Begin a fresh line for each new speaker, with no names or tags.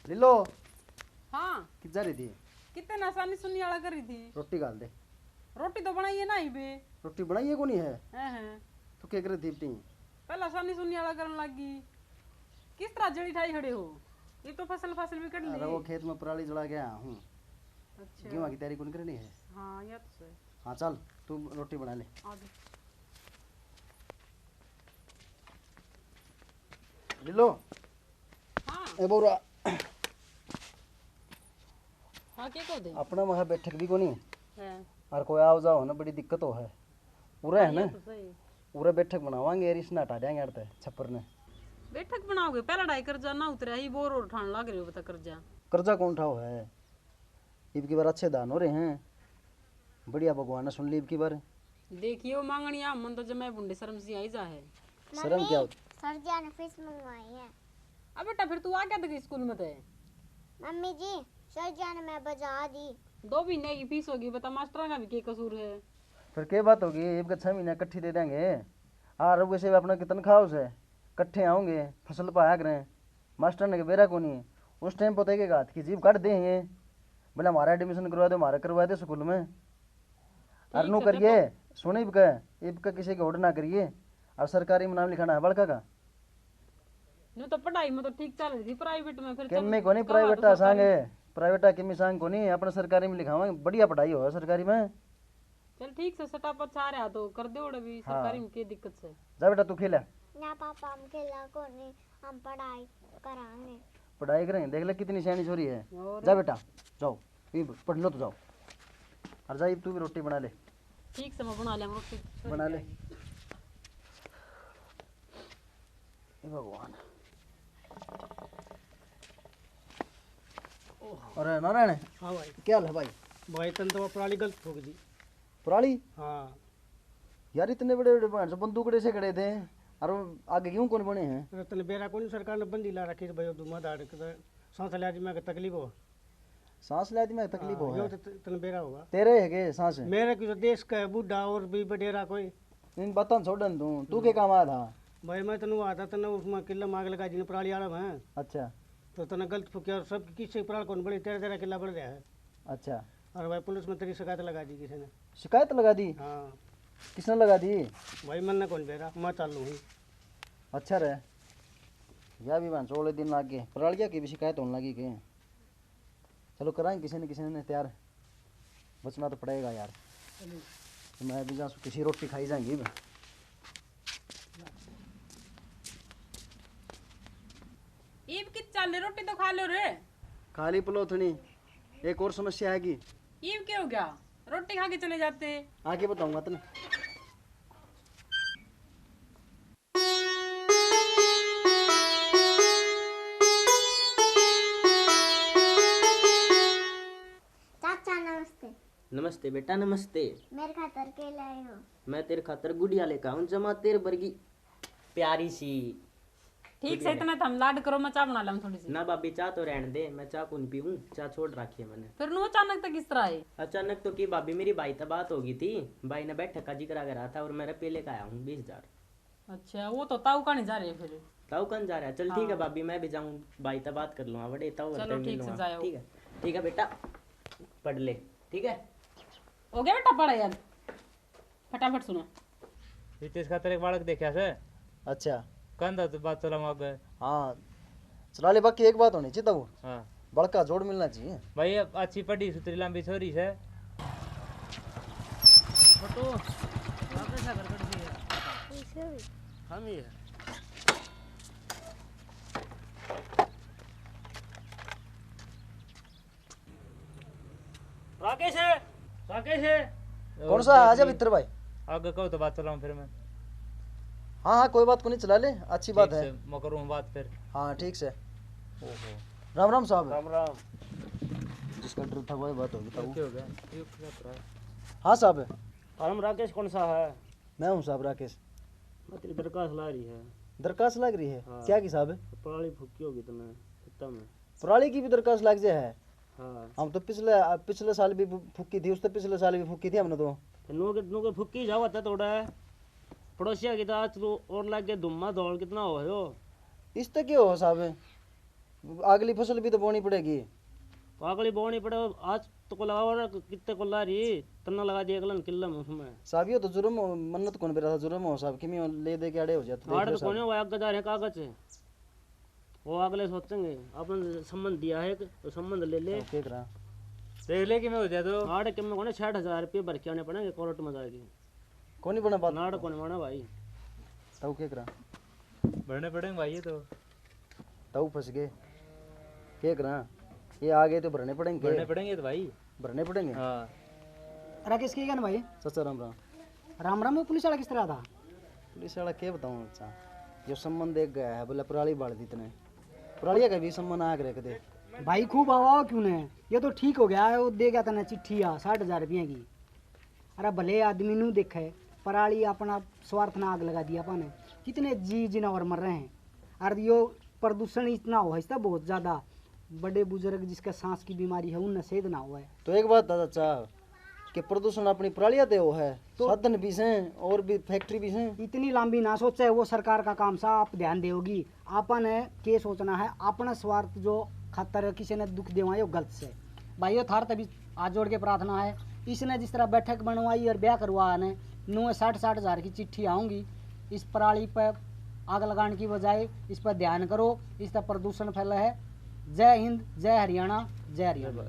ले लो।
हाँ
किधर जा रही थी?
कितने आसानी सुनने वाला कर रही थी।
रोटी डाल दे।
रोटी तो बनाई है ना ही बे।
रोटी बनाई है को नहीं है?
हैं
तो क्या कर रही थी इतनी?
पहले आसानी सुनने वाला करने लगी। किस तरह जड़ी ठाई खड़े हो? ये तो फसल भी कट
अरे
ली।
वो खेत में पराली जला गया हूँ।
अच्छा
गेहूं की तैयारी कौन करनी है?
हाँ या तो सही।
हाँ चल तू रोटी बना ले।
आ जा।
ले लो।
हाँ
ए बोरा
हाँ क्या कह दे
अपना वहाँ बैठक भी को नहीं
है।
और कोई आओ जाओ ना बड़ी दिक्कत हो है। पूरा है ना?
ये तो सही।
पूरा बैठक बनावांगे यार इसने हटा देंगे अड़ते छप्पर ने।
बैठक बनाओगे पहला ढाई कर्जा ना उतरा ही बोर और ठान लग रहे हो बता कर्जा।
कर्जा कौन उठाओ है? ईब की बार अच्छे दान हो रहे हैं। बढ़िया भगवान ने सुन ली ईब की बार।
देखियो मांगनिया मन तो जमे बुंडे शर्म सी आई जा है।
शर्म क्या होती?
सर जी ने फीस मंगवाई है।
अब बेटा फिर तू आ क्या तक स्कूल में थे?
मम्मी जी सर जी ने मैं बजा दी।
2 महीने की फीस होगी बता मास्टर का भी क्या कसूर है।
फिर क्या बात होगी? ईब का 6 महीने इकट्ठी दे देंगे। और वैसे भी अपना कितन खाओ से इकट्ठे आओगे फसल पाया करें। मास्टर ने बेरा को नहीं उस टाइम पता है हाथ की जीभ काट दे ये बोले हमारा एडमिशन करवा दो हमारा करवा दे स्कूल में। और नो करिए सुने ईब का किसी का ऑर्डर ना करिए। और सरकारी में नाम लिखाना है बड़का का।
नहीं तो पढ़ाई में तो ठीक चल रही थी प्राइवेट में फिर
किमी को नहीं प्राइवेट सांगे प्राइवेट किमी सांग को नहीं अपने सरकारी में लिखावांगे बढ़िया पढ़ाई हो सरकारी में।
चल ठीक से सटा पछा रहा तो कर दे उड़े भी सरकारी में की दिक्कत से।
जा बेटा तू खेला।
ना पापा हम खेला को नहीं हम पढ़ाई करांगे।
पढ़ाई करेंगे देख ले कितनी सयानी छोरी है।
और
जा बेटा जाओ ईब पढ़ लो तो जाओ। और जा ईब तू भी रोटी बना ले।
ठीक से मैं बना ले रोटी
बना ले। हे भगवान। अरे नारायण
हाँ भाई।
क्या हाल है भाई?
भाई तन तो पराली गलत ठोक दी।
पुराली
हाँ
यार इतने बड़े बड़े भैंस बंदूकड़े से खड़े थे और आगे क्यों कौन बने हैं?
तन बेरा को सरकार ने बंदी ला रखी भाई धुआं दाड़ सांस ले आज में तकलीफ हो।
सांस लेने में तकलीफ हो है।
तन बेरा होगा
तेरे है के सांस है?
मेरे की तो देश का है बूढ़ा और भी बडेरा कोई।
इन बातों छोड़न तू के काम आया था?
भाई मैं तनु आता तन उसमें किला मांग लगा जी पराली आड़ा में
अच्छा
तो तना गलत फूकिया और सब किसी पराल कौन बड़ी 13 किला बढ़ गया है।
अच्छा
और भाई पुलिस में तेरी शिकायत लगा दी किसी ने।
शिकायत लगा दी?
हाँ
किसने लगा दी?
भाई मन ने कौन बेरा मैं चालू हूँ।
अच्छा रहे या भी भैंस ओले दिन लाग गए परालिया की भी शिकायत होने लगी के। चलो कराएं किसी ने तैयार बचना तो पड़ेगा यार। तो मैं भी जा किसी रोटी खाई जाएंगी।
ईब की चल रोटी तो खा लो रे।
खाली पलोथनी एक और समस्या है कि
ईब क्या हो गया रोटी खा के चले जाते।
आगे बताऊंगा तने।
चाचा नमस्ते।
नमस्ते बेटा नमस्ते।
मेरे खातर के लाए हो?
मैं तेरे खातर गुड़िया लेकर आऊं जमा तेरे वर्गी प्यारी सी।
ठीक से इतना तो हम लाड करो मैं चाय बना लूं थोड़ी सी।
ना भाभी चाह तो रहने दे मैं चाह कौन पीऊं चाह छोड़ रखी है मैंने।
फिर नु अचानक तक किस तरह है?
अचानक तो की भाभी मेरी भाई से बात हो गई थी। भाई ने बैठक का जिक्र करा था और मैं रुपये लेकर आया हूँ 20,000।
अच्छा वो तो ताऊ का नहीं जा रहे फिर।
ताऊ कन जा रहा है? चल ठीक है भाभी मैं भी जाऊँ भाई से बात कर लूँगा बड़े ताऊ
चलो ठीक से जाओ।
ठीक है बेटा पढ़ ले ठीक है।
हो गया बेटा पढ़ा यार फटाफट सुनो।
रितेश खातर एक बालक देखा से
अच्छा
कंधा तो बात चला मांग
हाँ चला ले। बाकी एक बात होनी चाहिए तब
हाँ
बड़का जोड़ मिलना चाहिए।
भाई अब अच्छी पढ़ी सुतरी लंबी छोरी से
फोटो वापस आकर कर दिया हम ही है। राकेश है राकेश है।
कौन सा आजा मित्र भाई?
आगे कहो तो बात चलाऊं फिर मैं।
हाँ हाँ कोई बात को नहीं चला ले अच्छी बात है।
मैं करूँ बात फिर।
हाँ ठीक से।
ओहो
राम राम साहब।
राम राम।
जिसका डर था वही बात होगी तब।
क्या हो गया ये क्या कर रहा है?
हाँ साहब
हम राकेश कौन सा है?
मैं हूँ साहब राकेश।
मैं तेरी दरखास्त ला रही है।
दरखास्त लग रही है?
हाँ।
क्या की साहब?
पराली फूकी होगी तुम्हें खत्ता में।
पुराली की भी दरखास्त लग जाए है?
हाँ
हम तो पिछले साल भी फूकी थी उससे पिछले साल भी फूकी थी हमने तो।
नो के फुक्की जावा था थोड़ा पड़ोसिया की तो आज तो और लग गया धुम्मा दौड़ कितना हो यो।
इस तक क्यों हो साहब? अगली फसल भी तो बोनी पड़ेगी।
काकली बोनी पड़े आज तो को लगाओ रे कितने को ला रही तना लगा दिया अगलन किल्ला में उसमें
साहब ये तो जुर्म हो, मन्नत कौन बेरा था जुर्म हो साहब कि मैं ले दे के अड़े हो जाते
आड़ तो कोने वो आगे जा रहे कागज है वो अगले सोचेंगे अपन संबंध दिया है तो संबंध ले ले
क्या करा
देख ले कि मैं हो जाए तो
आड़ के में कोने 60,000 रुपये भर के आने पड़ेंगे कोर्ट में जाके
कौन बना बात
नाड़ कोने माना भाई
ताऊ क्या करा
भरने पड़ेंगे भाई ये तो
ताऊ फंस गए क्या करा ये आ गए तो भरने पड़ेंगे
भरने पड़ेंगे तो भाई
भरने पड़ेंगे।
हाँ
अरे किसकी गन भाई
सच्चा राम राम।
राम राम में पुलिस वाला किस तरह था?
पुलिस वाला क्या बताऊँ अच्छा जो संबंध एक गया है बोले पुराली बाढ़ दी इतने पुरालिया का भी संबंध आ रहे दे
भाई खूब आवा क्यों ने ये तो ठीक हो गया है वो दे गया था ना चिट्ठी 60,000 रुपये की। अरे भले आदमी नू देखे पराली अपना स्वार्थ ना आग लगा दिया पाने कितने जी जिनावर मर रहे हैं। अरे यो प्रदूषण इतना हुआ इसका बहुत ज़्यादा बड़े बुजुर्ग जिसका सांस की बीमारी है उनने सेध ना हुआ है।
तो एक बात था चाचा कि प्रदूषण अपनी पुरालिया ते वो है तो साधन भी हैं और भी फैक्ट्री भी हैं।
इतनी लंबी ना सोचे वो सरकार का काम सा आप ध्यान देगी आपन है के सोचना है अपना स्वार्थ जो खातर किसी ने दुख देवा यो गलत से भाई थार तभी आज जोड़ के प्रार्थना है इसने जिस तरह बैठक बनवाई और ब्याह करवा ने 60,000 की चिट्ठी आऊँगी इस पराली पर आग लगाने की बजाय इस पर ध्यान करो इस तरह प्रदूषण फैला है। जय हिंद जय हरियाणा जय हरियाणा।